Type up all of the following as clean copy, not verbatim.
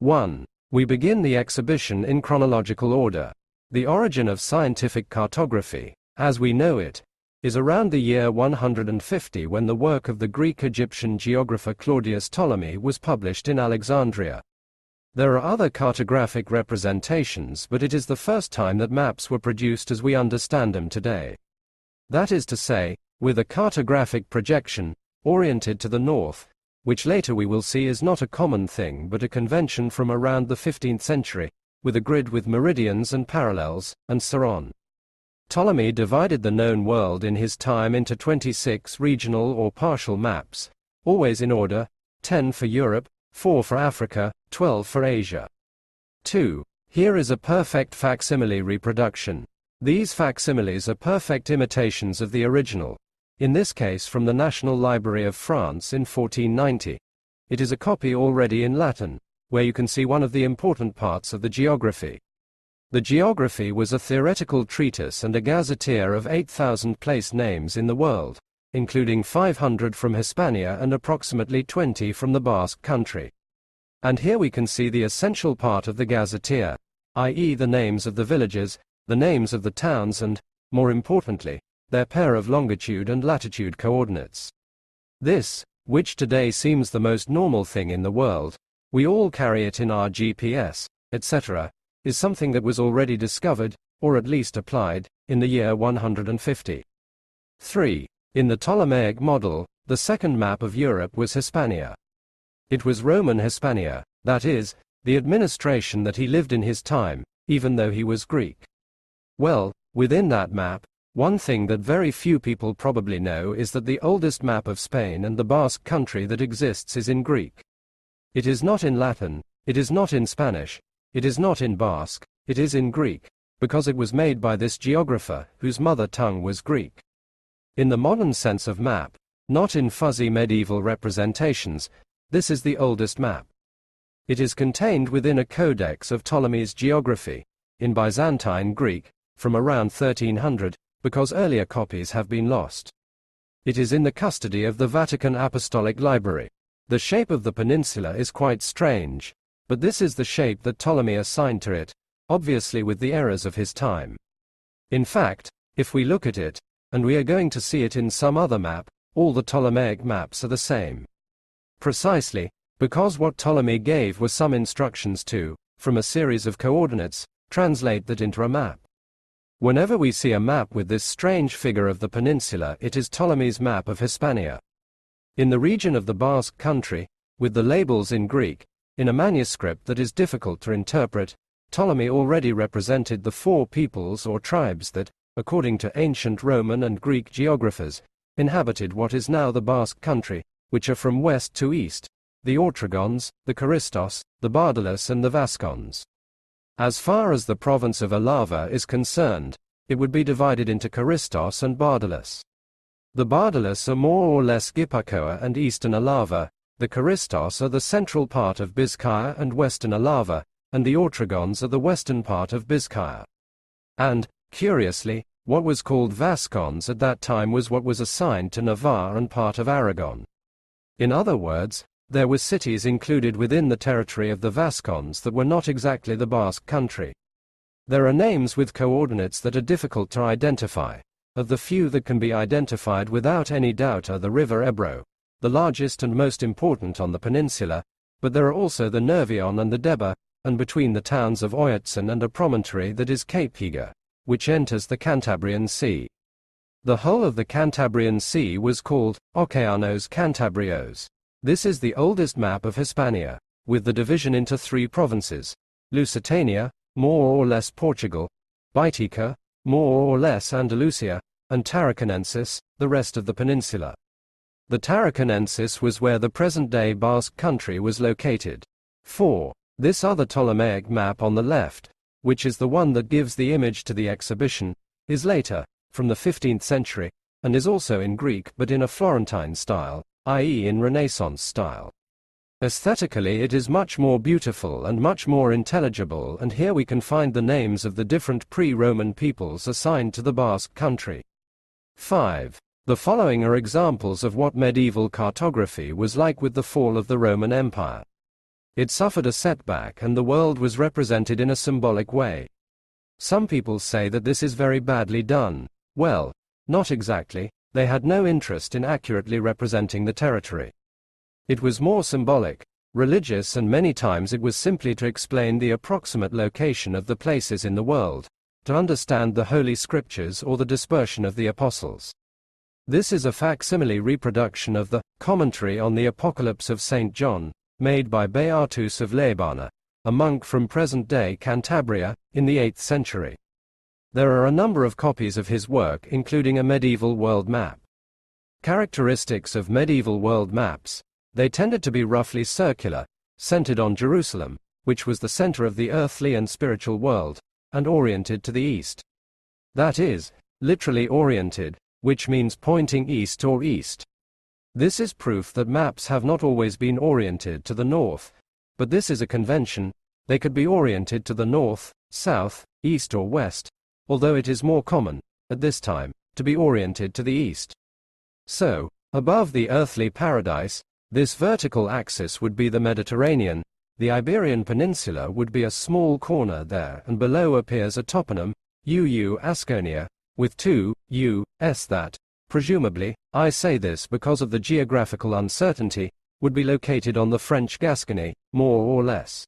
1. We begin the exhibition in chronological order. The origin of scientific cartography, as we know it, is around the year 150 when the work of the Greek-Egyptian geographer Claudius Ptolemy was published in Alexandria. There are other cartographic representations, but it is the first time that maps were produced as we understand them today. That is to say, with a cartographic projection, oriented to the north, which later we will see is not a common thing but a convention from around the 15th century, with a grid with meridians and parallels, and so on. Ptolemy divided the known world in his time into 26 regional or partial maps, always in order, 10 for Europe, 4 for Africa, 12 for Asia. 2. Here is a perfect facsimile reproduction. These facsimiles are perfect imitations of the original, in this case from the National Library of France in 1490. It is a copy already in Latin, where you can see one of the important parts of the geography. The geography was a theoretical treatise and a gazetteer of 8,000 place names in the world, including 500 from Hispania and approximately 20 from the Basque Country. And here we can see the essential part of the gazetteer, i.e. the names of the villages, the names of the towns and, more importantly, their pair of longitude and latitude coordinates. This, which today seems the most normal thing in the world, we all carry it in our GPS, etc., is something that was already discovered, or at least applied, in the year 150. 3. In the Ptolemaic model, the second map of Europe was Hispania. It was Roman Hispania, that is, the administration that he lived in his time, even though he was Greek. Well, within that map, one thing that very few people probably know is that the oldest map of Spain and the Basque Country that exists is in Greek. It is not in Latin, it is not in Spanish, it is not in Basque, it is in Greek, because it was made by this geographer, whose mother tongue was Greek. In the modern sense of map, not in fuzzy medieval representations, this is the oldest map. It is contained within a codex of Ptolemy's geography, in Byzantine Greek, from around 1300, because earlier copies have been lost. It is in the custody of the Vatican Apostolic Library. The shape of the peninsula is quite strange, but this is the shape that Ptolemy assigned to it, obviously with the errors of his time. In fact, if we look at it, and we are going to see it in some other map, all the Ptolemaic maps are the same. Precisely, because what Ptolemy gave were some instructions to, from a series of coordinates, translate that into a map. Whenever we see a map with this strange figure of the peninsula, it is Ptolemy's map of Hispania. In the region of the Basque Country, with the labels in Greek, in a manuscript that is difficult to interpret, Ptolemy already represented the 4 peoples or tribes that, according to ancient Roman and Greek geographers, inhabited what is now the Basque Country, which are from west to east, the Autrigones, the Caristos, the Vardulos and the Vascones. As far as the province of Alava is concerned, it would be divided into Caristos and Vardulos. The Vardulos are more or less Gipuzkoa and eastern Alava, the Caristos are the central part of Bizkaia and western Alava, and the Autrigones are the western part of Bizkaia. And, curiously, what was called Vascones at that time was what was assigned to Navarre and part of Aragon. In other words, there were cities included within the territory of the Vascones that were not exactly the Basque Country. There are names with coordinates that are difficult to identify. Of the few that can be identified without any doubt are the river Ebro, the largest and most important on the peninsula, but there are also the Nervion and the Deba, and between the towns of Oyarzun and a promontory that is Cape Higa, which enters the Cantabrian Sea. The whole of the Cantabrian Sea was called Oceanos Cantabrios. This is the oldest map of Hispania, with the division into 3 provinces: Lusitania, more or less Portugal; Baetica, more or less Andalusia; and Tarraconensis, the rest of the peninsula. The Tarraconensis was where the present-day Basque Country was located. 4. This other Ptolemaic map on the left, which is the one that gives the image to the exhibition, is later, from the 15th century, and is also in Greek but in a Florentine style, i.e. in Renaissance style. Aesthetically it is much more beautiful and much more intelligible, and here we can find the names of the different pre-Roman peoples assigned to the Basque Country. 5. The following are examples of what medieval cartography was like with the fall of the Roman Empire. It suffered a setback and the world was represented in a symbolic way. Some people say that this is very badly done. Well, not exactly. They had no interest in accurately representing the territory. It was more symbolic, religious, and many times it was simply to explain the approximate location of the places in the world, to understand the Holy Scriptures or the dispersion of the apostles. This is a facsimile reproduction of the commentary on the Apocalypse of St. John, made by Beatus of Lebana, a monk from present-day Cantabria, in the 8th century. There are a number of copies of his work, including a medieval world map. Characteristics of medieval world maps: they tended to be roughly circular, centered on Jerusalem, which was the center of the earthly and spiritual world, and oriented to the east. That is, literally oriented, which means pointing east or east. This is proof that maps have not always been oriented to the north, but this is a convention. They could be oriented to the north, south, east or west, although it is more common, at this time, to be oriented to the east. So, above the earthly paradise, this vertical axis would be the Mediterranean, the Iberian Peninsula would be a small corner there, and below appears a toponym, Gasconia, with two U.S. that, presumably, I say this because of the geographical uncertainty, would be located on the French Gascony, more or less.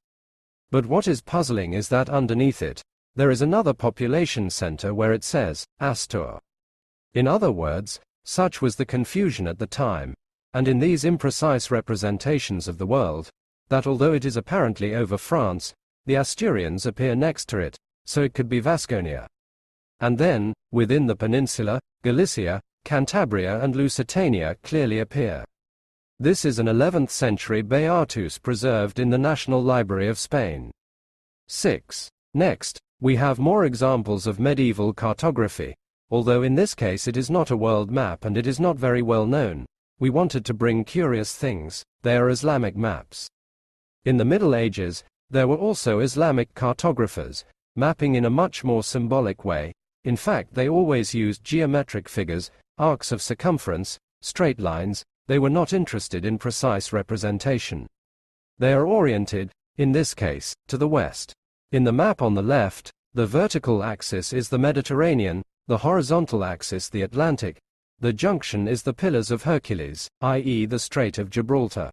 But what is puzzling is that underneath it, there is another population center where it says, Astur. In other words, such was the confusion at the time, and in these imprecise representations of the world, that although it is apparently over France, the Asturians appear next to it, so it could be Vasconia. And then, within the peninsula, Galicia, Cantabria and Lusitania clearly appear. This is an 11th century Beatus preserved in the National Library of Spain. 6. Next, we have more examples of medieval cartography, although in this case it is not a world map and it is not very well known. We wanted to bring curious things. They are Islamic maps. In the Middle Ages, there were also Islamic cartographers, mapping in a much more symbolic way. In fact, they always used geometric figures, arcs of circumference, straight lines. They were not interested in precise representation. They are oriented, in this case, to the west. In the map on the left, the vertical axis is the Mediterranean, the horizontal axis the Atlantic. The junction is the Pillars of Hercules, i.e. the Strait of Gibraltar.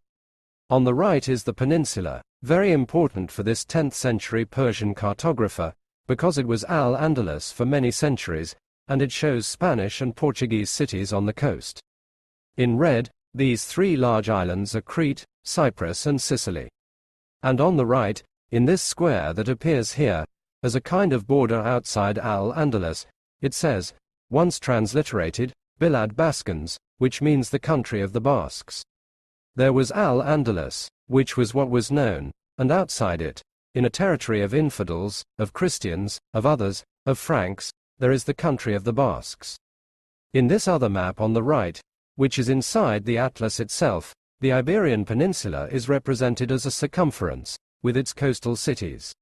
On the right is the peninsula, very important for this 10th century Persian cartographer, because it was Al-Andalus for many centuries, and it shows Spanish and Portuguese cities on the coast. In red, these three large islands are Crete, Cyprus and Sicily. And on the right, in this square that appears here, as a kind of border outside Al-Andalus, it says, once transliterated, Bilad Bascons, which means the country of the Basques. There was Al-Andalus, which was what was known, and outside it, in a territory of infidels, of Christians, of others, of Franks, there is the country of the Basques. In this other map on the right, which is inside the atlas itself, the Iberian Peninsula is represented as a circumference, with its coastal cities.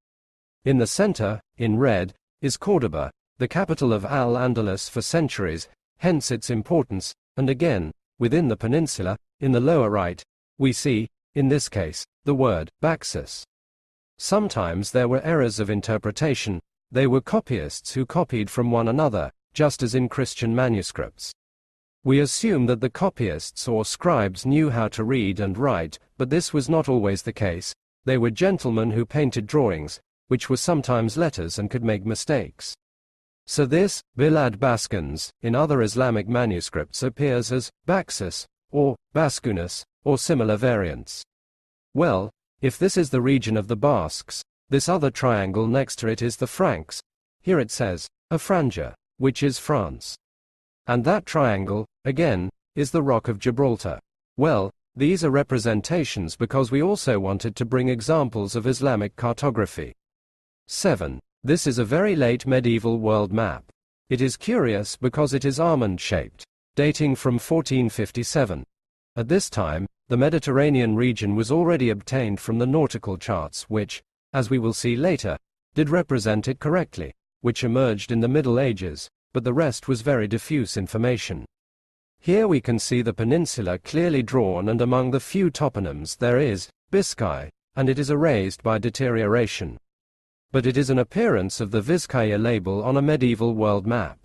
In the center, in red, is Córdoba, the capital of Al-Andalus for centuries, hence its importance, and again, within the peninsula, in the lower right, we see, in this case, the word Baxus. Sometimes there were errors of interpretation. They were copyists who copied from one another, just as in Christian manuscripts. We assume that the copyists or scribes knew how to read and write, but this was not always the case. They were gentlemen who painted drawings, which were sometimes letters and could make mistakes. So this, Bilad Bascons, in other Islamic manuscripts appears as Baxus, or Bascunas, or similar variants. Well, if this is the region of the Basques, this other triangle next to it is the Franks. Here it says, a franja, which is France. And that triangle, again, is the Rock of Gibraltar. Well, these are representations because we also wanted to bring examples of Islamic cartography. 7. This is a very late medieval world map. It is curious because it is almond-shaped, dating from 1457. At this time, the Mediterranean region was already obtained from the nautical charts which, as we will see later, did represent it correctly, which emerged in the Middle Ages, but the rest was very diffuse information. Here we can see the peninsula clearly drawn, and among the few toponyms there is Biscay, and it is erased by deterioration. But it is an appearance of the Vizcaya label on a medieval world map.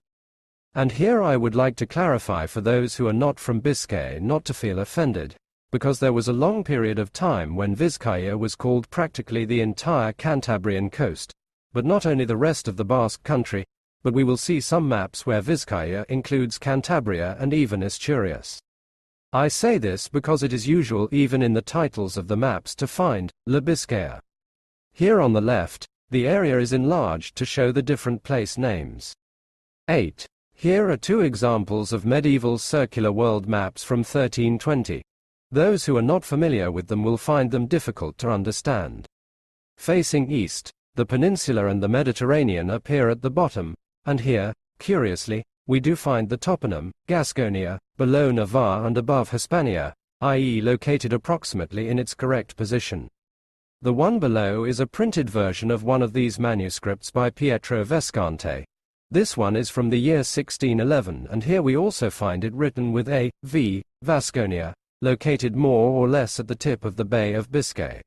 And here I would like to clarify for those who are not from Biscay not to feel offended, because there was a long period of time when Vizcaya was called practically the entire Cantabrian coast, but not only the rest of the Basque Country, but we will see some maps where Vizcaya includes Cantabria and even Asturias. I say this because it is usual even in the titles of the maps to find La Biscaya. Here on the left, the area is enlarged to show the different place names. 8. Here are two examples of medieval circular world maps from 1320. Those who are not familiar with them will find them difficult to understand. Facing east, the peninsula and the Mediterranean appear at the bottom, and here, curiously, we do find the toponym, Gasconia, below Navarre and above Hispania, i.e. located approximately in its correct position. The one below is a printed version of one of these manuscripts by Pietro Visconti. This one is from the year 1611, and here we also find it written with a V, Vasconia, located more or less at the tip of the Bay of Biscay.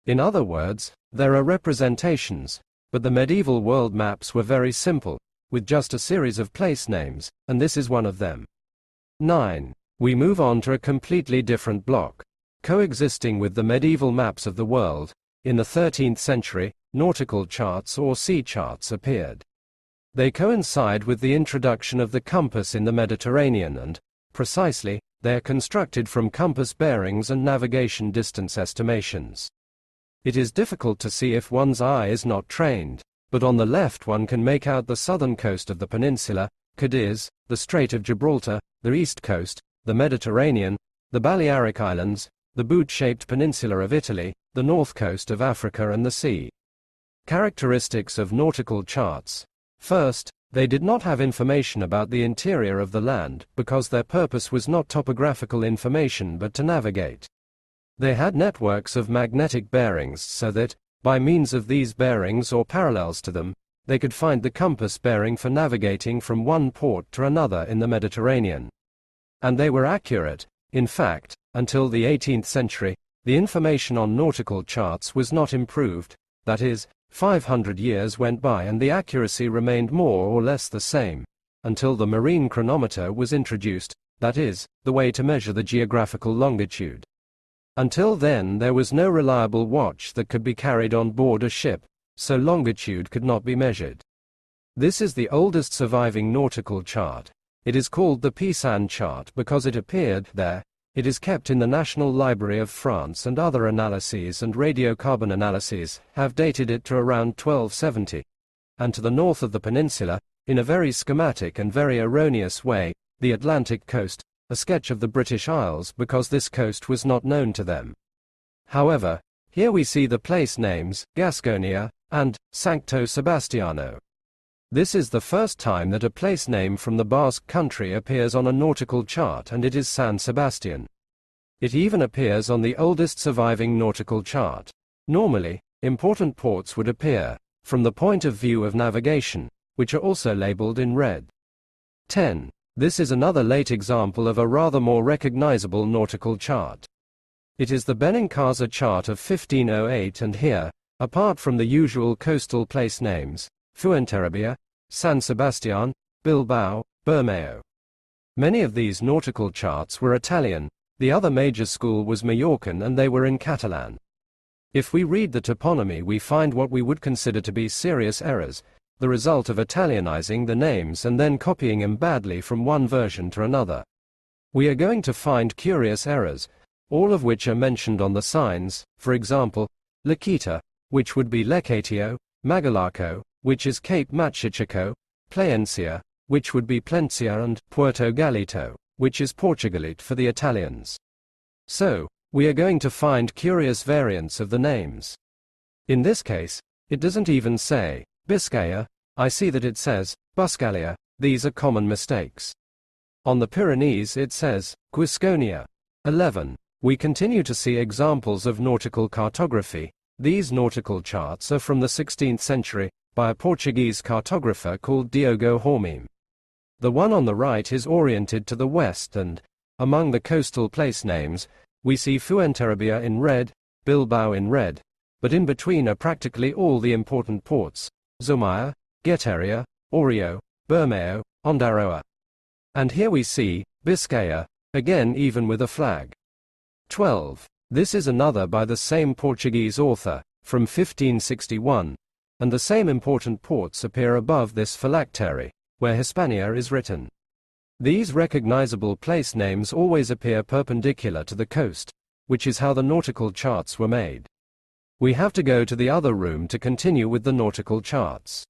In other words, there are representations, but the medieval world maps were very simple, with just a series of place names, and this is one of them. 9. We move on to a completely different block. Coexisting with the medieval maps of the world, in the 13th century, nautical charts or sea charts appeared. They coincide with the introduction of the compass in the Mediterranean and, precisely, they are constructed from compass bearings and navigation distance estimations. It is difficult to see if one's eye is not trained, but on the left one can make out the southern coast of the peninsula, Cadiz, the Strait of Gibraltar, the east coast, the Mediterranean, the Balearic Islands, the boot-shaped peninsula of Italy, the north coast of Africa and the sea. Characteristics of nautical charts. First, they did not have information about the interior of the land, because their purpose was not topographical information but to navigate. They had networks of magnetic bearings so that, by means of these bearings or parallels to them, they could find the compass bearing for navigating from one port to another in the Mediterranean. And they were accurate. In fact, until the 18th century, the information on nautical charts was not improved, that is, 500 years went by and the accuracy remained more or less the same, until the marine chronometer was introduced, that is, the way to measure the geographical longitude. Until then there was no reliable watch that could be carried on board a ship, so longitude could not be measured. This is the oldest surviving nautical chart. It is called the Pisan chart because it appeared there. It is kept in the National Library of France, and other analyses and radiocarbon analyses have dated it to around 1270. And to the north of the peninsula, in a very schematic and very erroneous way, the Atlantic coast, a sketch of the British Isles because this coast was not known to them. However, here we see the place names, Gasconia, and Sancto Sebastiano. This is the first time that a place name from the Basque Country appears on a nautical chart, and it is San Sebastian. It even appears on the oldest surviving nautical chart. Normally, important ports would appear, from the point of view of navigation, which are also labeled in red. 10. This is another late example of a rather more recognizable nautical chart. It is the Benincasa chart of 1508, and here, apart from the usual coastal place names, Fuenterrabía, San Sebastián, Bilbao, Bermeo. Many of these nautical charts were Italian, the other major school was Mallorcan, and they were in Catalan. If we read the toponymy we find what we would consider to be serious errors, the result of Italianizing the names and then copying them badly from one version to another. We are going to find curious errors, all of which are mentioned on the signs, for example, Laquita, which would be Lecatio, Magalarco, which is Cape Machichico, Plaencia, which would be Plencia, and Puerto Galito, which is Portugalite for the Italians. So, we are going to find curious variants of the names. In this case, it doesn't even say Biscaya, I see that it says Buscalia. These are common mistakes. On the Pyrenees it says Gasconia. 11. We continue to see examples of nautical cartography. These nautical charts are from the 16th century, by a Portuguese cartographer called Diogo Hormim. The one on the right is oriented to the west, and, among the coastal place names, we see Fuenterrabía in red, Bilbao in red, but in between are practically all the important ports: Zumaya, Guetaria, Orio, Bermeo, Ondaroa. And here we see Biscaya, again even with a flag. 12. This is another by the same Portuguese author, from 1561, and the same important ports appear above this phylactery, where Hispania is written. These recognizable place names always appear perpendicular to the coast, which is how the nautical charts were made. We have to go to the other room to continue with the nautical charts.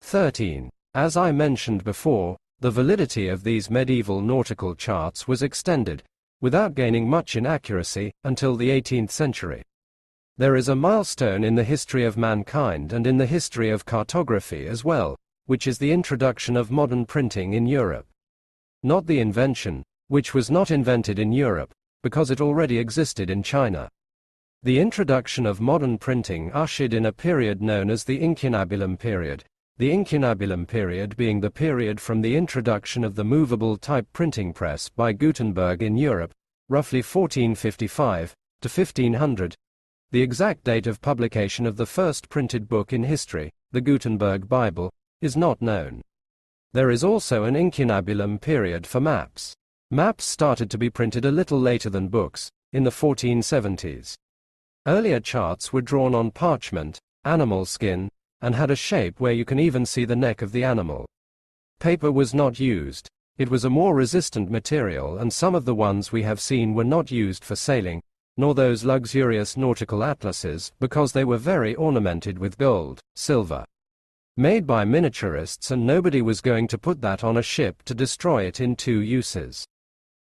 13. As I mentioned before, the validity of these medieval nautical charts was extended, without gaining much in accuracy, until the 18th century. There is a milestone in the history of mankind and in the history of cartography as well, which is the introduction of modern printing in Europe. Not the invention, which was not invented in Europe, because it already existed in China. The introduction of modern printing ushered in a period known as the incunabulum period, the incunabulum period being the period from the introduction of the movable type printing press by Gutenberg in Europe, roughly 1455, to 1500. The exact date of publication of the first printed book in history, the Gutenberg Bible, is not known. There is also an incunabulum period for maps. Maps started to be printed a little later than books, in the 1470s. Earlier charts were drawn on parchment, animal skin, and had a shape where you can even see the neck of the animal. Paper was not used. It was a more resistant material, and some of the ones we have seen were not used for sailing, nor those luxurious nautical atlases, because they were very ornamented with gold, silver. Made by miniaturists, and nobody was going to put that on a ship to destroy it in 2 uses.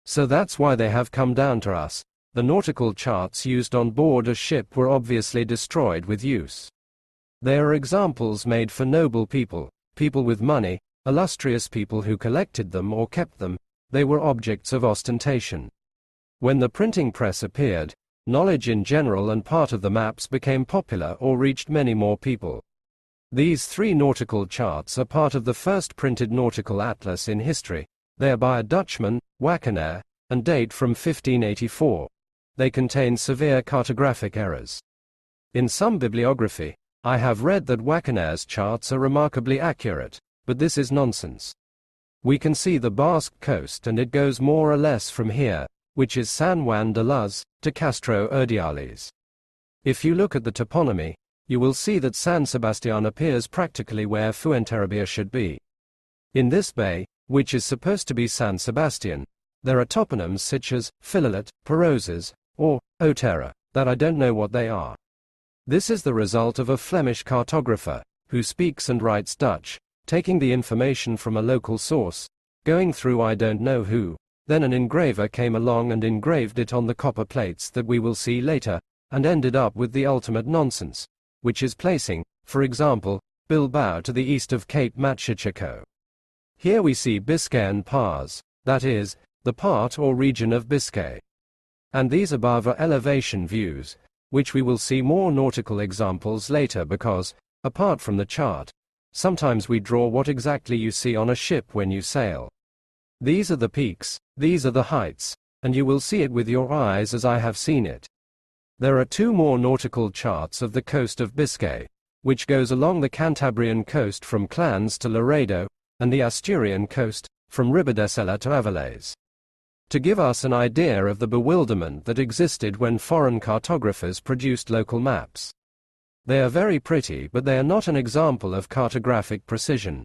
So that's why they have come down to us. The nautical charts used on board a ship were obviously destroyed with use. They are examples made for noble people, people with money, illustrious people who collected them or kept them. They were objects of ostentation. When the printing press appeared, knowledge in general and part of the maps became popular or reached many more people. These 3 nautical charts are part of the first printed nautical atlas in history. They are by a Dutchman, Wackenaer, and date from 1584. They contain severe cartographic errors. In some bibliography, I have read that Wackenaer's charts are remarkably accurate, but this is nonsense. We can see the Basque coast, and it goes more or less from here, which is San Juan de Luz, to Castro Urdiales. If you look at the toponymy, you will see that San Sebastian appears practically where Fuenterrabía should be. In this bay, which is supposed to be San Sebastian, there are toponyms such as Philolet, Peroses, or Otera, that I don't know what they are. This is the result of a Flemish cartographer, who speaks and writes Dutch, taking the information from a local source, going through I don't know who, then an engraver came along and engraved it on the copper plates that we will see later, and ended up with the ultimate nonsense, which is placing, for example, Bilbao to the east of Cape Machichaco. Here we see Biscayan Pars, that is, the part or region of Biscay. And these above are elevation views, which we will see more nautical examples later because, apart from the chart, sometimes we draw what exactly you see on a ship when you sail. These are the peaks, these are the heights, and you will see it with your eyes as I have seen it. There are 2 more nautical charts of the coast of Biscay, which goes along the Cantabrian coast from Clans to Laredo, and the Asturian coast, from Ribadesella to Avilés. To give us an idea of the bewilderment that existed when foreign cartographers produced local maps. They are very pretty, but they are not an example of cartographic precision.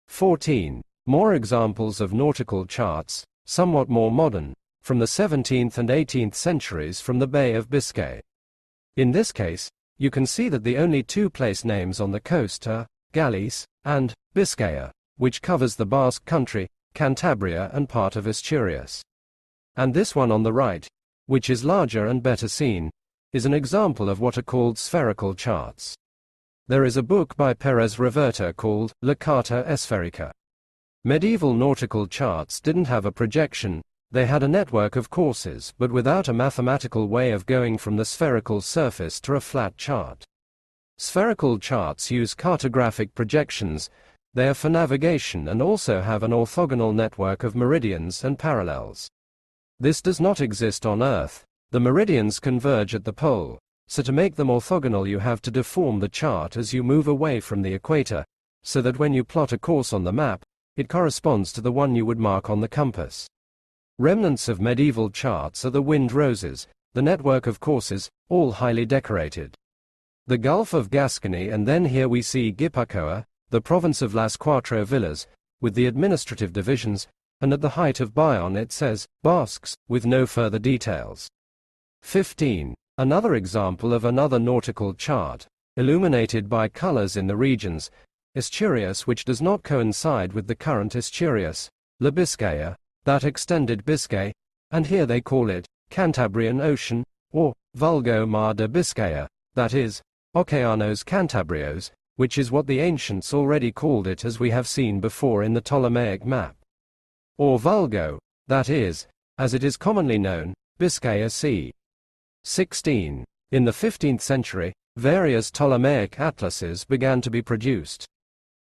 14. More examples of nautical charts, somewhat more modern, from the 17th and 18th centuries from the Bay of Biscay. In this case, you can see that the only 2 place names on the coast are Galice and Biscaya, which covers the Basque Country, Cantabria and part of Asturias. And this one on the right, which is larger and better seen, is an example of what are called spherical charts. There is a book by Pérez Reverte called La Carta Esférica. Medieval nautical charts didn't have a projection. They had a network of courses, but without a mathematical way of going from the spherical surface to a flat chart. Spherical charts use cartographic projections. They are for navigation and also have an orthogonal network of meridians and parallels. This does not exist on Earth. The meridians converge at the pole, so to make them orthogonal you have to deform the chart as you move away from the equator, so that when you plot a course on the map, it corresponds to the one you would mark on the compass. Remnants of medieval charts are the wind roses, the network of courses, all highly decorated. The Gulf of Gascony, and then here we see Gipuzkoa, the province of Las Cuatro Villas, with the administrative divisions, and at the height of Bayonne it says, Basques, with no further details. 15. Another example of another nautical chart, illuminated by colors in the regions, Asturias, which does not coincide with the current Asturias, La Biscaya, that extended Biscay, and here they call it Cantabrian Ocean, or Vulgo Mar de Biscaya, that is, Oceanos Cantabrios, which is what the ancients already called it as we have seen before in the Ptolemaic map. Or Vulgo, that is, as it is commonly known, Biscaya Sea. 16. In the 15th century, various Ptolemaic atlases began to be produced.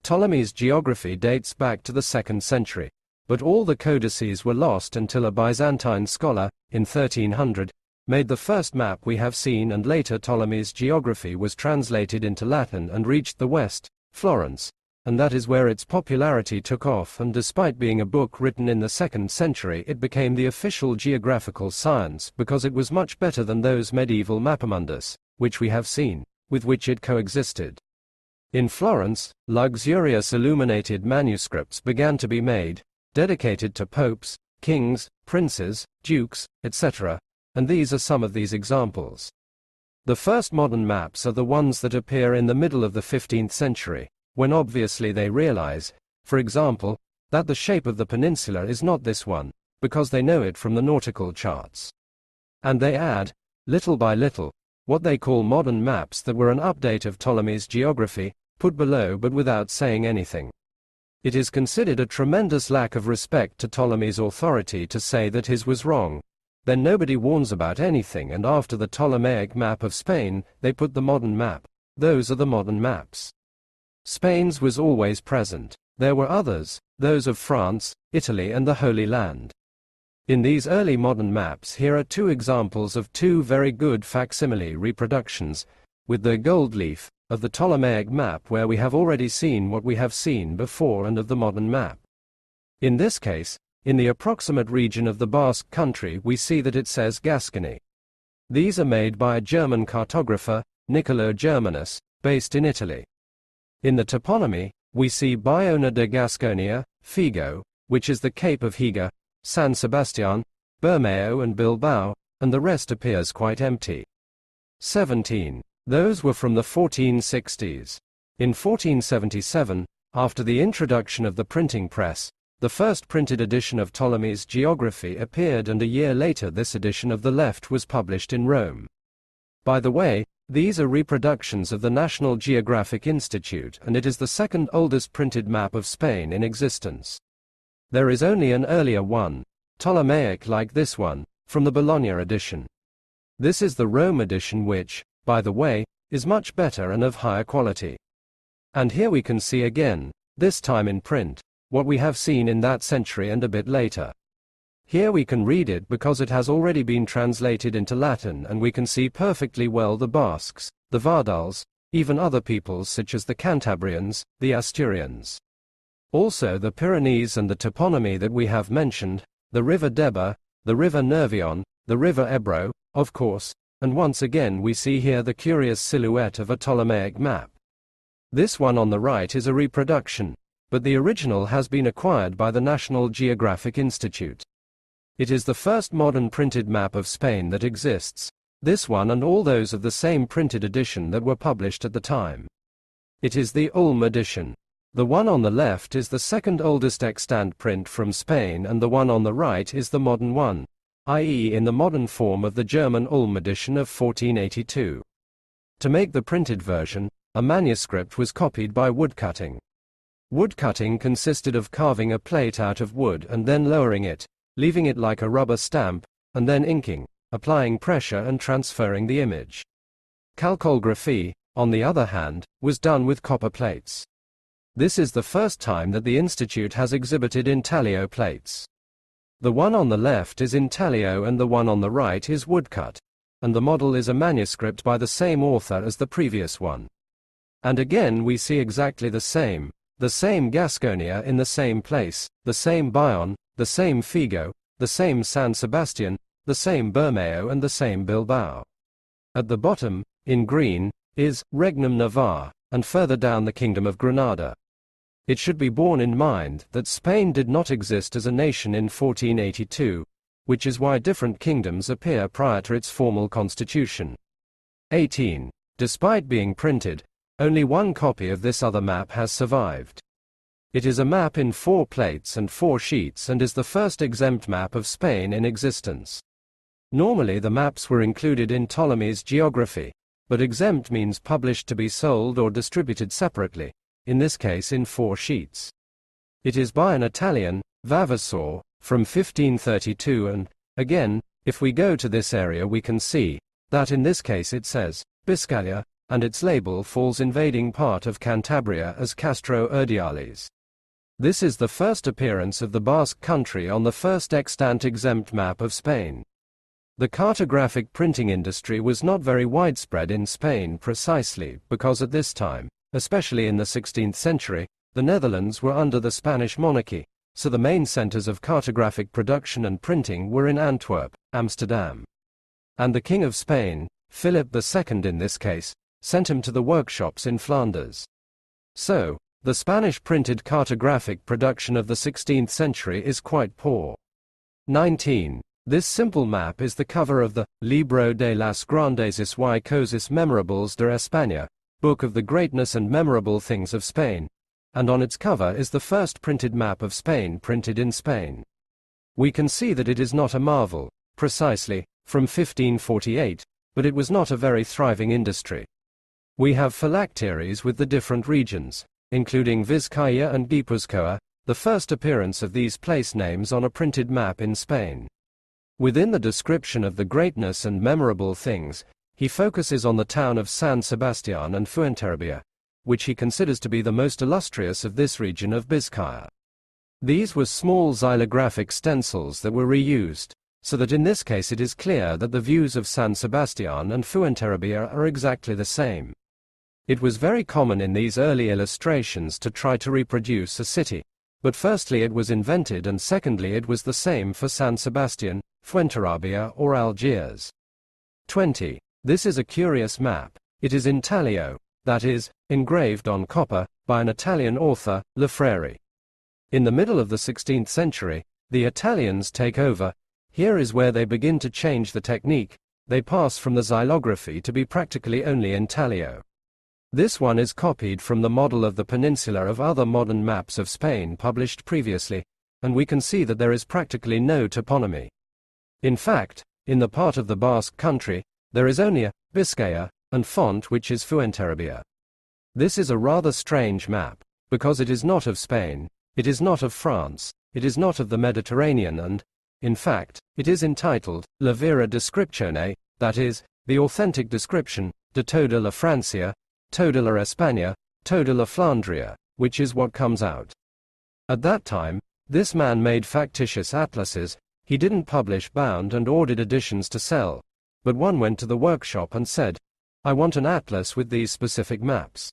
Ptolemy's geography dates back to the 2nd century, but all the codices were lost until a Byzantine scholar, in 1300, made the first map we have seen, and later Ptolemy's geography was translated into Latin and reached the West, Florence, and that is where its popularity took off, and despite being a book written in the 2nd century it became the official geographical science because it was much better than those medieval mappamundus, which we have seen, with which it coexisted. In Florence, luxurious illuminated manuscripts began to be made, dedicated to popes, kings, princes, dukes, etc., and these are some of these examples. The first modern maps are the ones that appear in the middle of the 15th century, when obviously they realize, for example, that the shape of the peninsula is not this one, because they know it from the nautical charts. And they add, little by little, what they call modern maps that were an update of Ptolemy's geography, put below but without saying anything. It is considered a tremendous lack of respect to Ptolemy's authority to say that his was wrong. Then nobody warns about anything, and after the Ptolemaic map of Spain, they put the modern map. Those are the modern maps. Spain's was always present. There were others, those of France, Italy and the Holy Land. In these early modern maps here are two examples of two very good facsimile reproductions, with the gold leaf, of the Ptolemaic map where we have already seen what we have seen before, and of the modern map. In this case, in the approximate region of the Basque Country we see that it says Gascony. These are made by a German cartographer, Niccolò Germanus, based in Italy. In the toponymy, we see Bayona de Gasconia, Figo, which is the Cape of Higa, San Sebastian, Bermeo and Bilbao, and the rest appears quite empty. 17. Those were from the 1460s. In 1477, after the introduction of the printing press, the first printed edition of Ptolemy's geography appeared, and a year later this edition of the left was published in Rome. By the way, these are reproductions of the National Geographic Institute, and it is the second oldest printed map of Spain in existence. There is only an earlier one, Ptolemaic like this one, from the Bologna edition. This is the Rome edition which, by the way, is much better and of higher quality. And here we can see again, this time in print, what we have seen in that century and a bit later. Here we can read it because it has already been translated into Latin, and we can see perfectly well the Basques, the Varduls, even other peoples such as the Cantabrians, the Asturians. Also the Pyrenees and the toponymy that we have mentioned, the river Deba, the river Nervion, the river Ebro, of course, and once again we see here the curious silhouette of a Ptolemaic map. This one on the right is a reproduction, but the original has been acquired by the National Geographic Institute. It is the first modern printed map of Spain that exists, this one and all those of the same printed edition that were published at the time. It is the Ulm edition. The one on the left is the second oldest extant print from Spain, and the one on the right is the modern one, i.e. in the modern form of the German Ulm edition of 1482. To make the printed version, a manuscript was copied by woodcutting. Woodcutting consisted of carving a plate out of wood and then lowering it, leaving it like a rubber stamp, and then inking, applying pressure and transferring the image. Calcography, on the other hand, was done with copper plates. This is the first time that the Institute has exhibited intaglio plates. The one on the left is intaglio and the one on the right is woodcut, and the model is a manuscript by the same author as the previous one. And again we see exactly the same Gasconia in the same place, the same Bayonne, the same Figo, the same San Sebastian, the same Bermeo and the same Bilbao. At the bottom, in green, is Regnum Navarre, and further down the Kingdom of Granada. It should be borne in mind that Spain did not exist as a nation in 1482, which is why different kingdoms appear prior to its formal constitution. 18. Despite being printed, only one copy of this other map has survived. It is a map in 4 plates and 4 sheets and is the first exempt map of Spain in existence. Normally the maps were included in Ptolemy's geography, but exempt means published to be sold or distributed separately, in this case in 4 sheets. It is by an Italian, Vavasor, from 1532 and, again, if we go to this area we can see that in this case it says Biscaya, and its label falls invading part of Cantabria as Castro Urdiales. This is the first appearance of the Basque Country on the first extant exempt map of Spain. The cartographic printing industry was not very widespread in Spain precisely because at this time, especially in the 16th century, the Netherlands were under the Spanish monarchy, so the main centers of cartographic production and printing were in Antwerp, Amsterdam. And the King of Spain, Philip II in this case, sent him to the workshops in Flanders. So, the Spanish printed cartographic production of the 16th century is quite poor. 19. This simple map is the cover of the Libro de las Grandeses y Cosas Memorables de España, Book of the Greatness and Memorable Things of Spain, and on its cover is the first printed map of Spain printed in Spain. We can see that it is not a marvel, precisely, from 1548, but it was not a very thriving industry. We have phylacteries with the different regions, including Vizcaya and Guipuzcoa, the first appearance of these place names on a printed map in Spain. Within the description of the greatness and memorable things, he focuses on the town of San Sebastian and Fuenterrabía, which he considers to be the most illustrious of this region of Biscaya. These were small xylographic stencils that were reused, so that in this case it is clear that the views of San Sebastian and Fuenterrabía are exactly the same. It was very common in these early illustrations to try to reproduce a city, but firstly it was invented and secondly it was the same for San Sebastian, Fuenterrabía or Algiers. 20. This is a curious map. It is intaglio, that is, engraved on copper, by an Italian author, Lefreri. In the middle of the 16th century, the Italians take over. Here is where they begin to change the technique. They pass from the xylography to be practically only intaglio. This one is copied from the model of the peninsula of other modern maps of Spain published previously, and we can see that there is practically no toponymy. In fact, in the part of the Basque Country, there is only a Biscaya and font which is Fuenterrabía. This is a rather strange map, because it is not of Spain, it is not of France, it is not of the Mediterranean and, in fact, it is entitled La Vera Descriptione, that is, the authentic description, de toda la Francia, toda la España, toda la Flandria, which is what comes out. At that time, this man made factitious atlases. He didn't publish bound and ordered editions to sell, but one went to the workshop and said, "I want an atlas with these specific maps."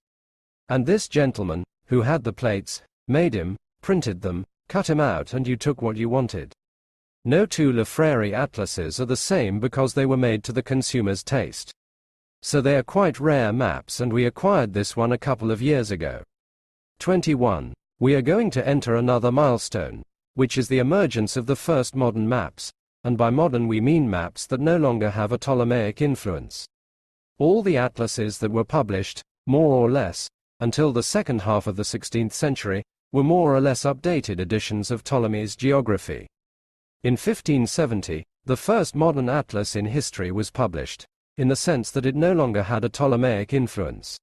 And this gentleman, who had the plates, made him, printed them, cut him out and you took what you wanted. No two Lefreri atlases are the same because they were made to the consumer's taste. So they are quite rare maps and we acquired this one a couple of years ago. 21. We are going to enter another milestone, which is the emergence of the first modern maps, and by modern we mean maps that no longer have a Ptolemaic influence. All the atlases that were published, more or less, until the second half of the 16th century, were more or less updated editions of Ptolemy's geography. In 1570, the first modern atlas in history was published, in the sense that it no longer had a Ptolemaic influence.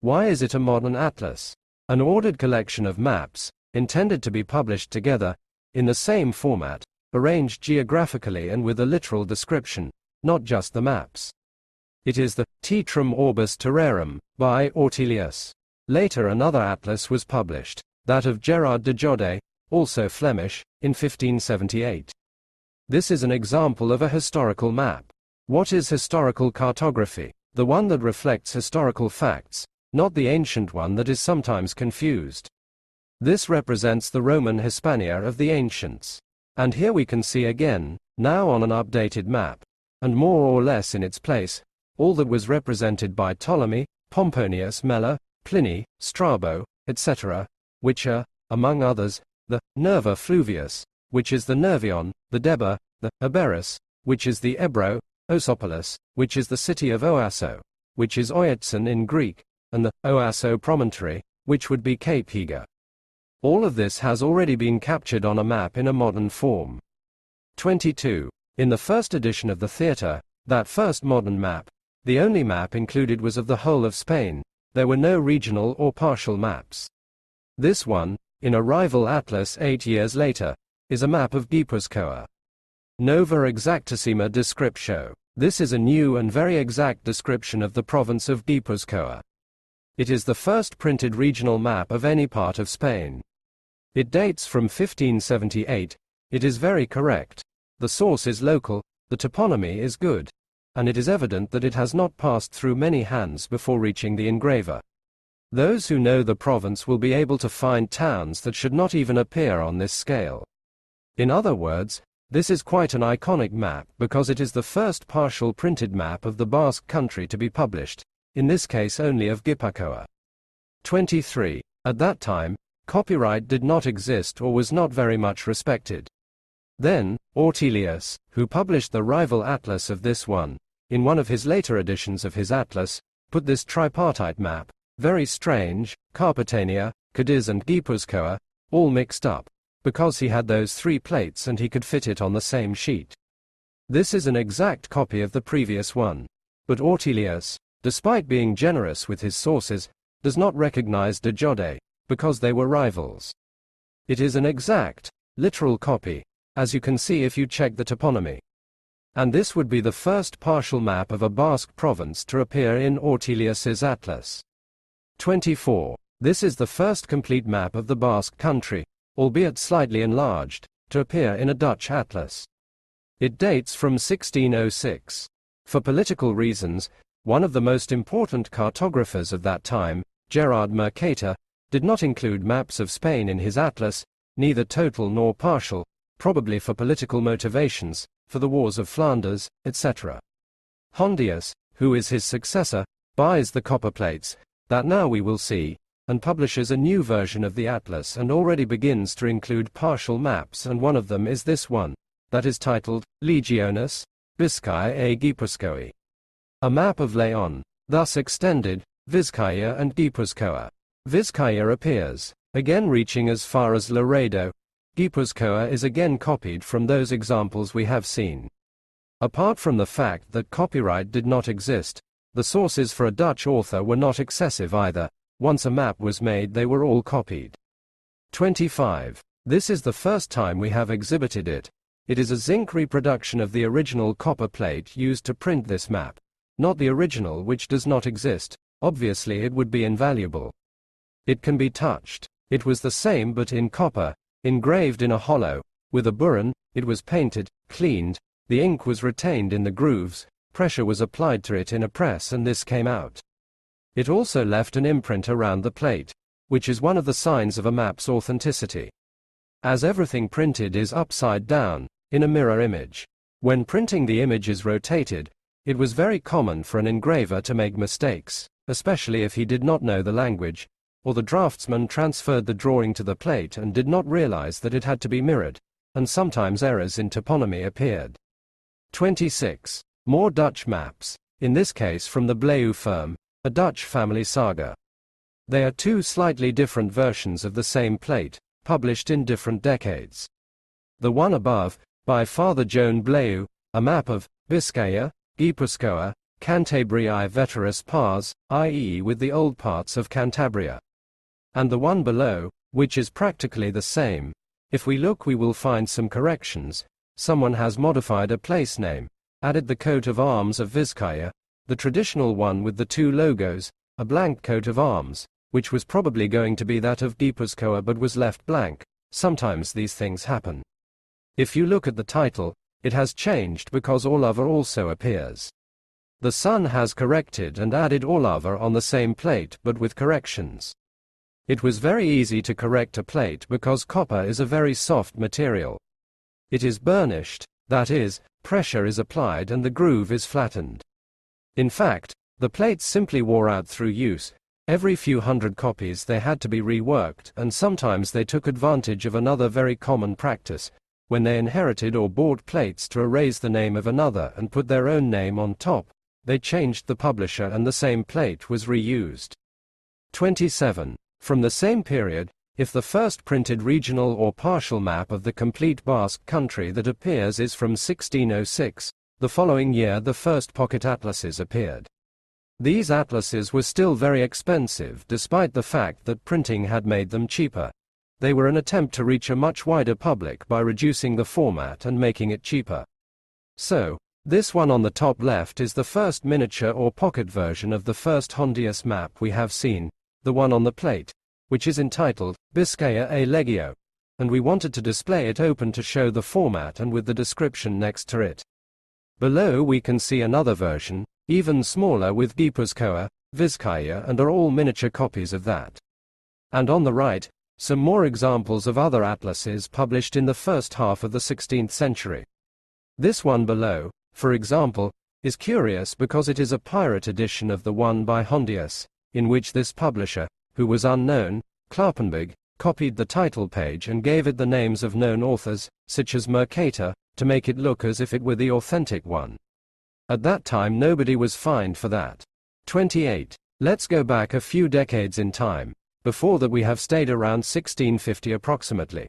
Why is it a modern atlas? An ordered collection of maps, intended to be published together, in the same format, arranged geographically and with a literal description, not just the maps. It is the Titrum Orbis Terrarum, by Ortelius. Later another atlas was published, that of Gerard de Jode, also Flemish, in 1578. This is an example of a historical map. What is historical cartography? The one that reflects historical facts, not the ancient one that is sometimes confused. This represents the Roman Hispania of the ancients. And here we can see again, now on an updated map, and more or less in its place, all that was represented by Ptolemy, Pomponius Mela, Pliny, Strabo, etc., which are, among others, the Nerva Fluvius, which is the Nervion, the Deba, the Iberus, which is the Ebro, Oesopolis, which is the city of Oasso, which is Oiatzen in Greek, and the Oasso promontory, which would be Cape Higa. All of this has already been captured on a map in a modern form. 22. In the first edition of the Theatre, that first modern map, the only map included was of the whole of Spain. There were no regional or partial maps. This one, in a rival atlas 8 years later, is a map of Guipuscoa. Nova Exactissima Descriptio. This is a new and very exact description of the province of Guipuscoa. It is the first printed regional map of any part of Spain. It dates from 1578, it is very correct. The source is local, the toponymy is good, and it is evident that it has not passed through many hands before reaching the engraver. Those who know the province will be able to find towns that should not even appear on this scale. In other words, this is quite an iconic map because it is the first partial printed map of the Basque Country to be published, in this case only of Gipuzkoa. 23. At that time, copyright did not exist or was not very much respected. Then, Ortelius, who published the rival atlas of this one, in one of his later editions of his atlas, put this tripartite map, very strange, Carpetania, Cadiz and Guipuzcoa, all mixed up, because he had those 3 plates and he could fit it on the same sheet. This is an exact copy of the previous one, but Ortelius, despite being generous with his sources, does not recognize de Jode, because they were rivals. It is an exact, literal copy, as you can see if you check the toponymy. And this would be the first partial map of a Basque province to appear in Ortelius's atlas. 24. This is the first complete map of the Basque Country, albeit slightly enlarged, to appear in a Dutch atlas. It dates from 1606. For political reasons, one of the most important cartographers of that time, Gerard Mercator, did not include maps of Spain in his atlas, neither total nor partial, probably for political motivations, for the wars of Flanders, etc. Hondius, who is his successor, buys the copper plates, that now we will see, and publishes a new version of the atlas and already begins to include partial maps, and one of them is this one, that is titled, Legiones, Biscayae Guipuscoae. A map of Leon, thus extended, Vizcaya and Guipuzcoa. Vizcaya appears, again reaching as far as Laredo. Guipuzcoa is again copied from those examples we have seen. Apart from the fact that copyright did not exist, the sources for a Dutch author were not excessive either. Once a map was made, they were all copied. 25. This is the first time we have exhibited it. It is a zinc reproduction of the original copper plate used to print this map, not the original, which does not exist. Obviously it would be invaluable. It can be touched. It was the same but in copper, engraved in a hollow, with a burin. It was painted, cleaned, the ink was retained in the grooves, pressure was applied to it in a press, and this came out. It also left an imprint around the plate, which is one of the signs of a map's authenticity. As everything printed is upside down, in a mirror image, when printing the image is rotated, it was very common for an engraver to make mistakes, especially if he did not know the language, or the draftsman transferred the drawing to the plate and did not realize that it had to be mirrored, and sometimes errors in toponymy appeared. 26. More Dutch maps, in this case from the Bleu firm, a Dutch family saga. They are 2 slightly different versions of the same plate, published in different decades. The one above, by Father Joan Bleu, a map of Biscaya, Guipuscoa, Cantabriae veteris pars, i.e. with the old parts of Cantabria. And the one below, which is practically the same. If we look, we will find some corrections. Someone has modified a place name, added the coat of arms of Vizcaya, the traditional one with the 2 logos, a blank coat of arms, which was probably going to be that of Guipuzcoa but was left blank, sometimes these things happen. If you look at the title, it has changed because all other also appears. The Sun has corrected and added all other on the same plate but with corrections. It was very easy to correct a plate because copper is a very soft material. It is burnished, that is, pressure is applied and the groove is flattened. In fact, the plates simply wore out through use. Every few hundred copies they had to be reworked, and sometimes they took advantage of another very common practice, when they inherited or bought plates to erase the name of another and put their own name on top, they changed the publisher and the same plate was reused. 27. From the same period, if the first printed regional or partial map of the complete Basque country that appears is from 1606, the following year the first pocket atlases appeared. These atlases were still very expensive despite the fact that printing had made them cheaper. They were an attempt to reach a much wider public by reducing the format and making it cheaper. So, this one on the top left is the first miniature or pocket version of the first Hondius map we have seen, the one on the plate, which is entitled Biscaya e Legio, and we wanted to display it open to show the format and with the description next to it. Below we can see another version, even smaller with Gipuzkoa, Vizcaya, and are all miniature copies of that. And on the right, some more examples of other atlases published in the first half of the 16th century. This one below, for example, is curious because it is a pirate edition of the one by Hondius, in which this publisher, who was unknown, Klapenburg, copied the title page and gave it the names of known authors, such as Mercator, to make it look as if it were the authentic one. At that time nobody was fined for that. 28. Let's go back a few decades in time. Before that we have stayed around 1650 approximately.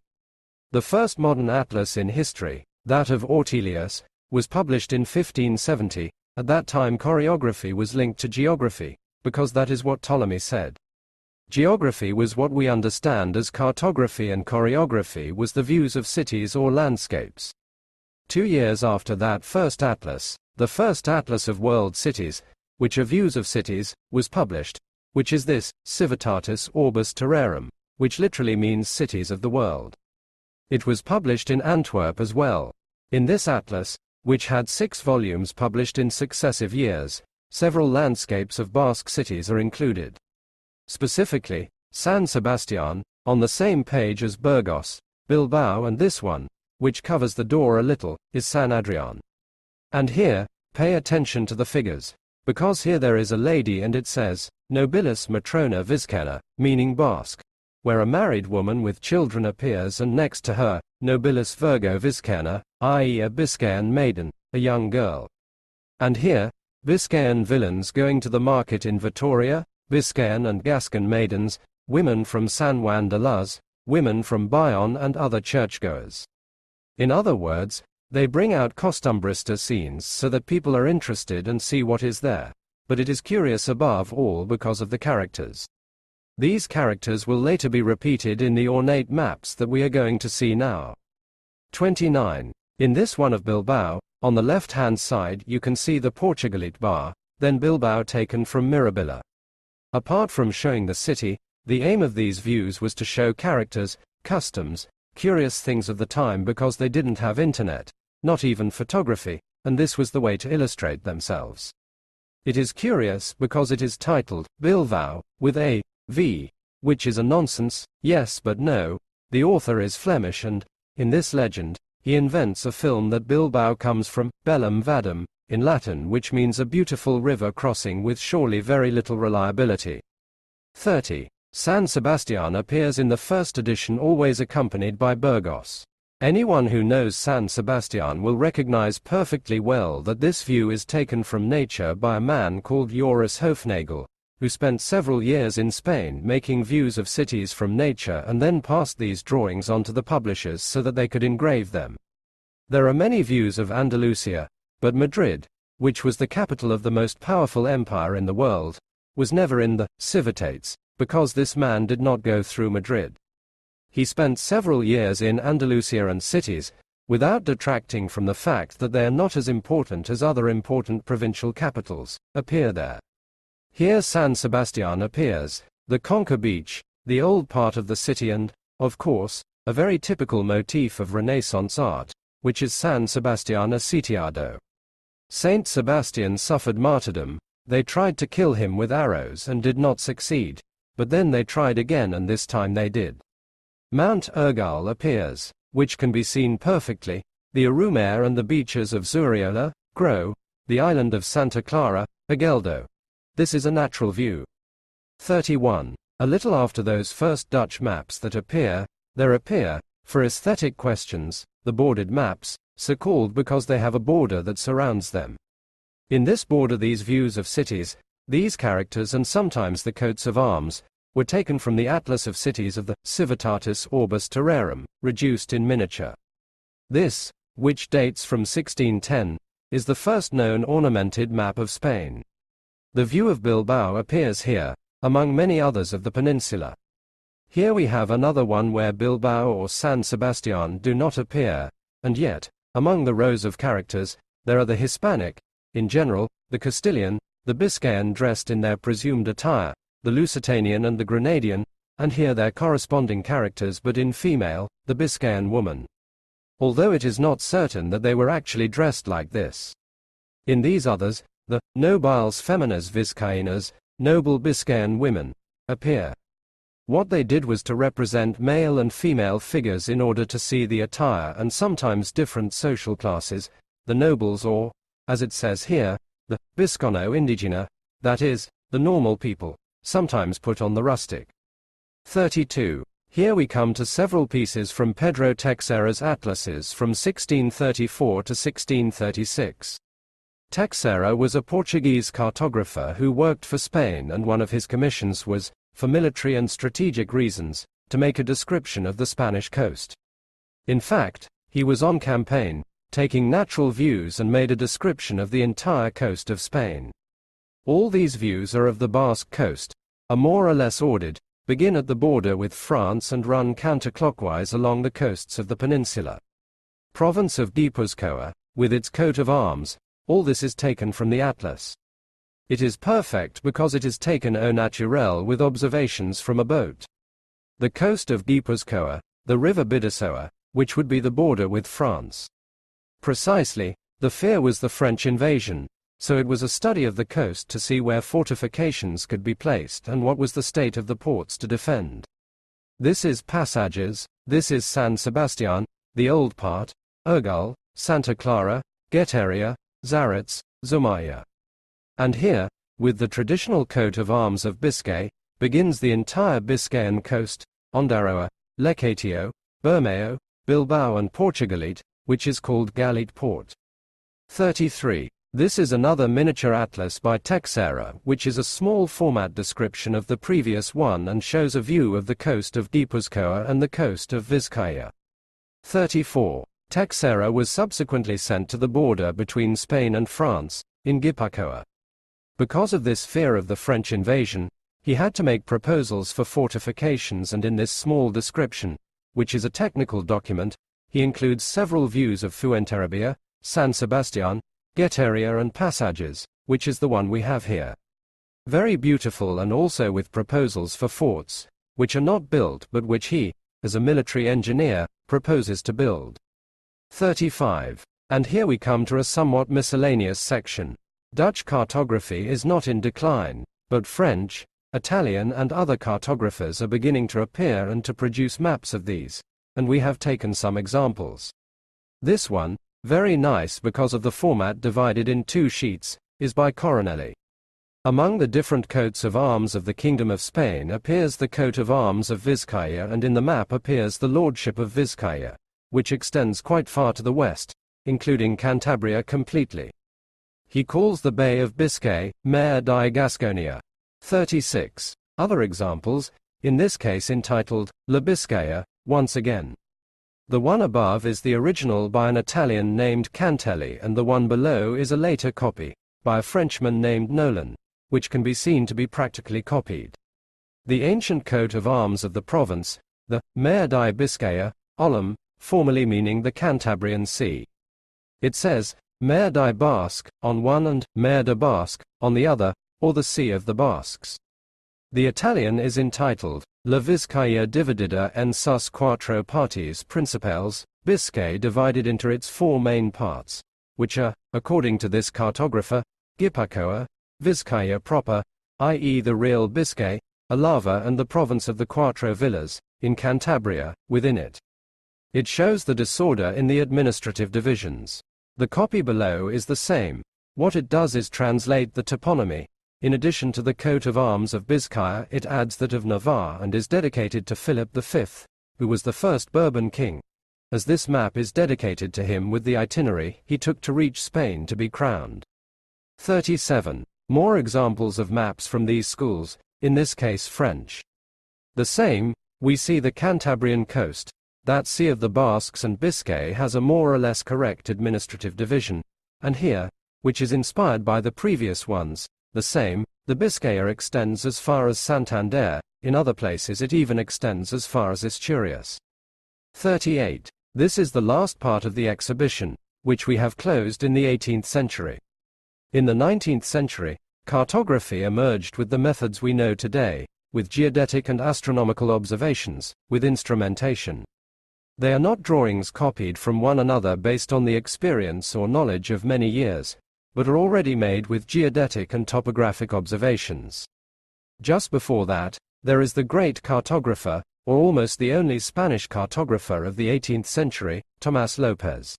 The first modern atlas in history, that of Ortelius, was published in 1570. At that time choreography was linked to geography, because that is what Ptolemy said. Geography was what we understand as cartography and choreography was the views of cities or landscapes. 2 years after that first atlas, the first atlas of world cities, which are views of cities, was published, which is this, Civitatis Orbis Terrarum, which literally means cities of the world. It was published in Antwerp as well. In this atlas, which had 6 volumes published in successive years, several landscapes of Basque cities are included. Specifically, San Sebastian, on the same page as Burgos, Bilbao, and this one, which covers the door a little, is San Adrian. And here, pay attention to the figures, because here there is a lady and it says, Nobilis Matrona Vizcana, meaning Basque, where a married woman with children appears and next to her, Nobilis Virgo Vizcana, i.e. a Biscayan maiden, a young girl. And here, Biscayan villains going to the market in Vitoria, Biscayan and Gascon maidens, women from San Juan de Luz, women from Bayonne and other churchgoers. In other words, they bring out costumbrista scenes so that people are interested and see what is there, but it is curious above all because of the characters. These characters will later be repeated in the ornate maps that we are going to see now. 29. In this one of Bilbao, on the left-hand side you can see the Portugalite bar, then Bilbao taken from Mirabilla. Apart from showing the city, the aim of these views was to show characters, customs, curious things of the time because they didn't have internet, not even photography, and this was the way to illustrate themselves. It is curious because it is titled Bilbao, with a V, which is a nonsense, yes but no. The author is Flemish and, in this legend, he invents a film that Bilbao comes from bellum vadum, in Latin, which means a beautiful river crossing with surely very little reliability. 30. San Sebastian appears in the first edition always accompanied by Burgos. Anyone who knows San Sebastian will recognize perfectly well that this view is taken from nature by a man called Joris Hofnagel, who spent several years in Spain making views of cities from nature and then passed these drawings on to the publishers so that they could engrave them. There are many views of Andalusia, but Madrid, which was the capital of the most powerful empire in the world, was never in the Civitates, because this man did not go through Madrid. He spent several years in Andalusia and cities, without detracting from the fact that they are not as important as other important provincial capitals, appear there. Here San Sebastian appears, the Conca beach, the old part of the city and, of course, a very typical motif of Renaissance art, which is San Sebastian Assitiado. Saint Sebastian suffered martyrdom. They tried to kill him with arrows and did not succeed, but then they tried again and this time they did. Mount Ergal appears, which can be seen perfectly, the Arumare and the beaches of Zuriola, Gro, the island of Santa Clara, Ageldo. This is a natural view. 31. A little after those first Dutch maps that appear, there appear, for aesthetic questions, the bordered maps, so called because they have a border that surrounds them. In this border these views of cities, these characters and sometimes the coats of arms, were taken from the Atlas of Cities of the Civitatis Orbis Terrarum, reduced in miniature. This, which dates from 1610, is the first known ornamented map of Spain. The view of Bilbao appears here, among many others of the peninsula. Here we have another one where Bilbao or San Sebastian do not appear, and yet, among the rows of characters, there are the Hispanic, in general, the Castilian, the Biscayan dressed in their presumed attire, the Lusitanian and the Granadian, and here their corresponding characters but in female, the Biscayan woman. Although it is not certain that they were actually dressed like this. In these others, the nobiles feminas Vizcaínas, noble Biscayan women, appear. What they did was to represent male and female figures in order to see the attire and sometimes different social classes, the nobles or, as it says here, the Biscono indigena, that is, the normal people, sometimes put on the rustic. 32. Here we come to several pieces from Pedro Teixeira's atlases from 1634 to 1636. Teixeira was a Portuguese cartographer who worked for Spain, and one of his commissions was, for military and strategic reasons, to make a description of the Spanish coast. In fact, he was on campaign, taking natural views and made a description of the entire coast of Spain. All these views are of the Basque coast, are more or less ordered, begin at the border with France and run counterclockwise along the coasts of the peninsula. Province of Guipuzcoa, with its coat of arms, all this is taken from the atlas. It is perfect because it is taken au naturel with observations from a boat. The coast of Guipuzcoa, the river Bidasoa, which would be the border with France. Precisely, the fear was the French invasion, so it was a study of the coast to see where fortifications could be placed and what was the state of the ports to defend. This is Passages, this is San Sebastian, the old part, Ergal, Santa Clara, Guetaria, Zaratz, Zumaya. And here, with the traditional coat of arms of Biscay, begins the entire Biscayan coast, Ondarroa, Lecatio, Bermeo, Bilbao and Portugalete, which is called Galite Port. 33. This is another miniature atlas by Teixeira, which is a small format description of the previous one and shows a view of the coast of Guipuzcoa and the coast of Vizcaya. 34. Teixeira was subsequently sent to the border between Spain and France, in Guipuzcoa. Because of this fear of the French invasion, he had to make proposals for fortifications, and in this small description, which is a technical document, he includes several views of Fuenterrabía, San Sebastian, Guetaria and Passages, which is the one we have here. Very beautiful, and also with proposals for forts, which are not built but which he, as a military engineer, proposes to build. 35. And here we come to a somewhat miscellaneous section. Dutch cartography is not in decline, but French, Italian and other cartographers are beginning to appear and to produce maps of these, and we have taken some examples. This one, very nice because of the format divided in 2 sheets, is by Coronelli. Among the different coats of arms of the Kingdom of Spain appears the coat of arms of Vizcaya, and in the map appears the lordship of Vizcaya, which extends quite far to the west, including Cantabria completely. He calls the Bay of Biscay, Mare di Gasconia. 36. Other examples, in this case entitled, La Biscaya, once again. The one above is the original by an Italian named Cantelli, and the one below is a later copy, by a Frenchman named Nolan, which can be seen to be practically copied. The ancient coat of arms of the province, the Mare di Biscaya, Ollum, formerly meaning the Cantabrian Sea. It says, Mare di Basque, on one and Mare de Basque, on the other, or the Sea of the Basques. The Italian is entitled, La Vizcaya dividida en sus cuatro partes principales, Biscay divided into its four main parts, which are, according to this cartographer, Gipuzkoa, Vizcaya proper, i.e. the real Biscay, Alava and the province of the Quattro Villas, in Cantabria, within it. It shows the disorder in the administrative divisions. The copy below is the same. What it does is translate the toponymy. In addition to the coat of arms of Bizcaya, it adds that of Navarre and is dedicated to Philip V, who was the first Bourbon king, as this map is dedicated to him with the itinerary he took to reach Spain to be crowned. 37. More examples of maps from these schools, in this case French. The same, we see the Cantabrian coast, that Sea of the Basques and Biscay has a more or less correct administrative division, and here, which is inspired by the previous ones, the same, the Biscaya extends as far as Santander, in other places it even extends as far as Asturias. 38. This is the last part of the exhibition, which we have closed in the 18th century. In the 19th century, cartography emerged with the methods we know today, with geodetic and astronomical observations, with instrumentation. They are not drawings copied from one another based on the experience or knowledge of many years, but are already made with geodetic and topographic observations. Just before that, there is the great cartographer, or almost the only Spanish cartographer of the 18th century, Tomás López.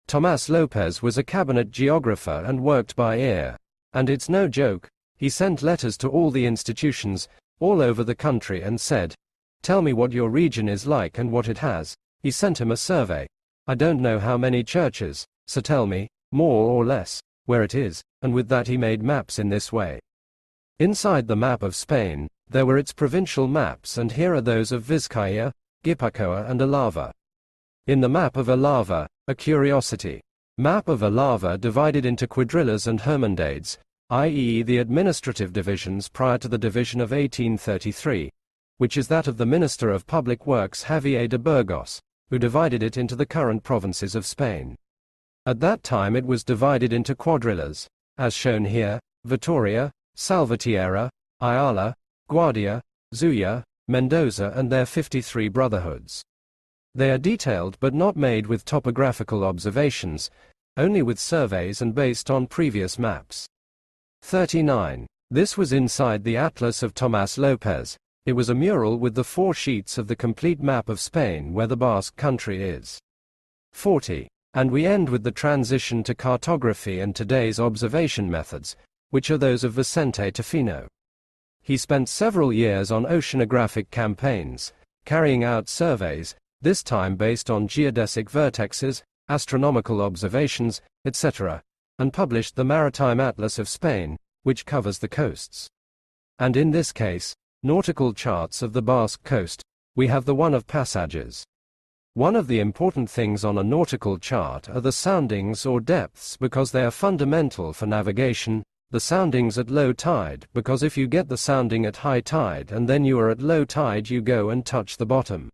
Tomás López was a cabinet geographer and worked by ear. And it's no joke, he sent letters to all the institutions, all over the country and said, "Tell me what your region is like and what it has." He sent him a survey. I don't know how many churches, so tell me, more or less, where it is, and with that he made maps in this way. Inside the map of Spain, there were its provincial maps, and here are those of Vizcaya, Gipuzkoa and Alava. In the map of Alava, a curiosity. Map of Alava divided into quadrillas and hermandades, i.e. the administrative divisions prior to the division of 1833, which is that of the Minister of Public Works Javier de Burgos, who divided it into the current provinces of Spain. At that time it was divided into quadrillas, as shown here, Vitoria, Salvatierra, Ayala, Guardia, Zuya, Mendoza and their 53 brotherhoods. They are detailed but not made with topographical observations, only with surveys and based on previous maps. 39. This was inside the Atlas of Tomás López. It was a mural with the 4 sheets of the complete map of Spain where the Basque Country is. 40. And we end with the transition to cartography and today's observation methods, which are those of Vicente Tofino. He spent several years on oceanographic campaigns, carrying out surveys, this time based on geodesic vertexes, astronomical observations, etc., and published the Maritime Atlas of Spain, which covers the coasts. And in this case, nautical charts of the Basque coast, we have the one of passages. One of the important things on a nautical chart are the soundings or depths because they are fundamental for navigation, the soundings at low tide because if you get the sounding at high tide and then you are at low tide you go and touch the bottom.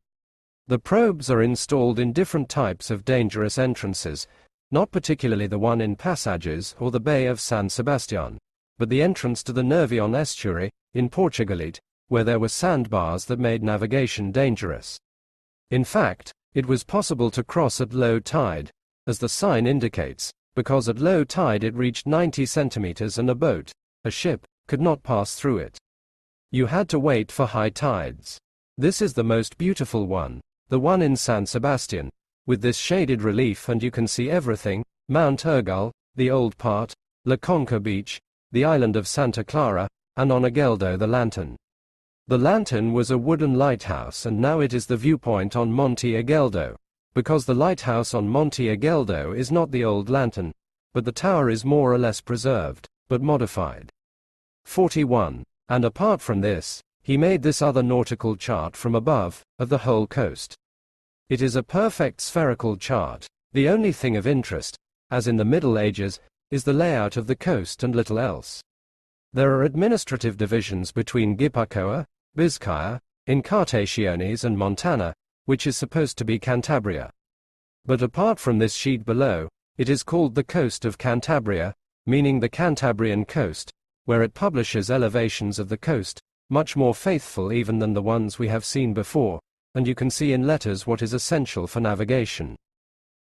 The probes are installed in different types of dangerous entrances, not particularly the one in Passages or the Bay of San Sebastian, but the entrance to the Nervion estuary, in Portugalete, where there were sandbars that made navigation dangerous. In fact, it was possible to cross at low tide, as the sign indicates, because at low tide it reached 90 centimeters and a ship, could not pass through it. You had to wait for high tides. This is the most beautiful one, the one in San Sebastian, with this shaded relief and you can see everything, Mount Urgel, the old part, La Conca Beach, the island of Santa Clara, and on Agueldo the lantern. The lantern was a wooden lighthouse and now it is the viewpoint on Monte Agueldo, because the lighthouse on Monte Agueldo is not the old lantern, but the tower is more or less preserved, but modified. 41. And apart from this, he made this other nautical chart from above, of the whole coast. It is a perfect spherical chart. The only thing of interest, as in the Middle Ages, is the layout of the coast and little else. There are administrative divisions between Gipuzkoa, Bizcaya, Encartaciones and Montana, which is supposed to be Cantabria. But apart from this sheet below, it is called the coast of Cantabria, meaning the Cantabrian coast, where it publishes elevations of the coast, much more faithful even than the ones we have seen before, and you can see in letters what is essential for navigation.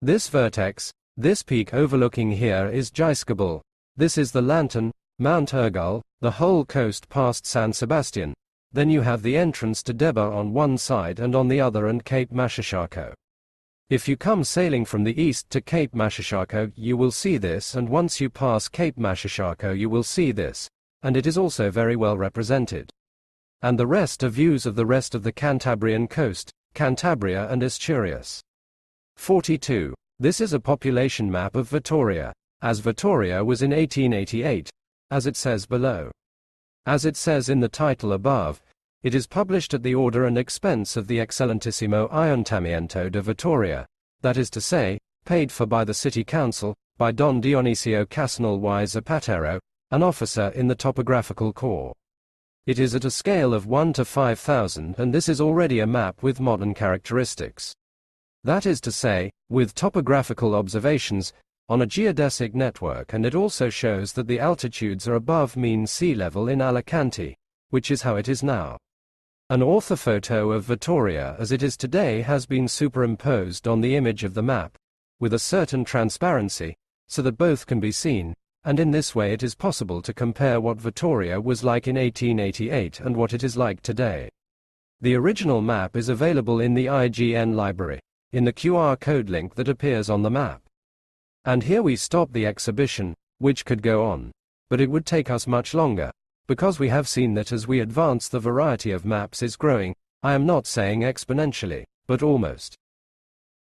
This vertex, this peak overlooking here is Giscable. This is the Lantern, Mount Urgul, the whole coast past San Sebastian. Then you have the entrance to Deba on one side and on the other and Cape Mashasharko. If you come sailing from the east to Cape Mashasharko you will see this, and once you pass Cape Mashasharko you will see this, and it is also very well represented. And the rest are views of the rest of the Cantabrian coast, Cantabria and Asturias. 42. This is a population map of Vitoria, as Vitoria was in 1888, as it says below. As it says in the title above, it is published at the order and expense of the Excellentissimo Ayuntamiento de Vitoria, that is to say, paid for by the city council, by Don Dionisio Casanal y Zapatero, an officer in the topographical corps. It is at a scale of 1 to 5,000, and this is already a map with modern characteristics. That is to say, with topographical observations, on a geodesic network, and it also shows that the altitudes are above mean sea level in Alicante, which is how it is now. An orthophoto of Vitoria as it is today has been superimposed on the image of the map, with a certain transparency, so that both can be seen, and in this way it is possible to compare what Vitoria was like in 1888 and what it is like today. The original map is available in the IGN library, in the QR code link that appears on the map. And here we stop the exhibition, which could go on, but it would take us much longer, because we have seen that as we advance the variety of maps is growing, I am not saying exponentially, but almost.